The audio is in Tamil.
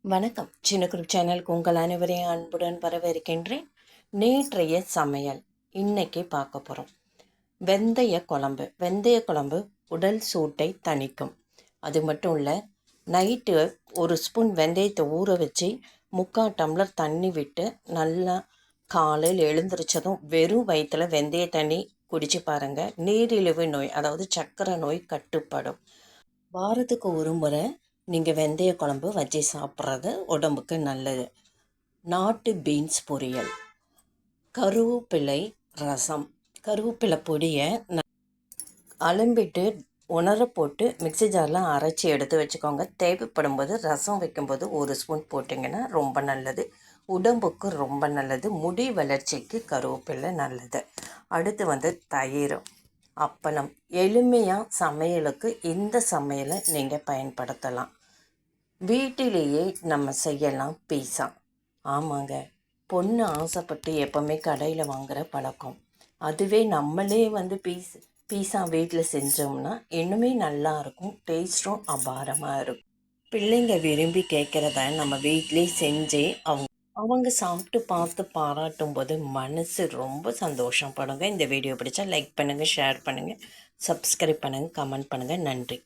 வணக்கம். சின்ன குரூப் சேனலுக்கு உங்கள் அனைவரையும் அன்புடன் வரவேற்கின்றேன். நேற்றைய சமையல் இன்னைக்கு பார்க்க போகிறோம். வெந்தய குழம்பு. வெந்தய குழம்பு உடல் சூட்டை தணிக்கும். அது மட்டும் இல்லை, நைட்டு ஒரு ஸ்பூன் வெந்தயத்தை ஊற வச்சு 3/4 டம்ளர் தண்ணி விட்டு நல்லா காலையில் எழுந்திரிச்சதும் வெறும் வயிற்றில் வெந்தய தண்ணி குடிச்சு பாருங்கள். நீரிழிவு நோய், அதாவது சர்க்கரை நோய் கட்டுப்படும். வாரத்துக்கு ஒரு முறை நீங்கள் வெந்தய குழம்பு வச்சு சாப்பிட்றது உடம்புக்கு நல்லது. நாட்டு பீன்ஸ் பொரியல், கருவேப்பிலை ரசம். கருவேப்பிலை பொடியை அலம்பிட்டு உணர போட்டு மிக்ஸி ஜாரில் அரைச்சி எடுத்து வச்சுக்கோங்க. தேவைப்படும் போது ரசம் வைக்கும்போது ஒரு ஸ்பூன் போட்டிங்கன்னா ரொம்ப நல்லது. உடம்புக்கு ரொம்ப நல்லது. முடி வளர்ச்சிக்கு கருவேப்பிலை நல்லது. அடுத்து தயிர், அப்பளம். எளிமையாக சமையலுக்கு இந்த சமையலை நீங்கள் பயன்படுத்தலாம். வீட்டிலேயே நம்ம செய்யலாம் பீஸா. ஆமாங்க, பொண்ணு ஆசைப்பட்டு எப்போவுமே கடையில் வாங்குகிற பழக்கம். அதுவே நம்மளே பீஸா வீட்டில் செஞ்சோம்னா இன்னுமே நல்லாயிருக்கும். டேஸ்ட்டும் அபாரமாக இருக்கும். பிள்ளைங்க விரும்பி கேட்குறத நம்ம வீட்டிலே செஞ்சு அவங்க சாப்பிட்டு பார்த்து பாராட்டும் போது மனசு ரொம்ப சந்தோஷப்படுங்க. இந்த வீடியோ பிடிச்சா லைக் பண்ணுங்கள், ஷேர் பண்ணுங்கள், சப்ஸ்கிரைப் பண்ணுங்கள், கமெண்ட் பண்ணுங்கள். நன்றி.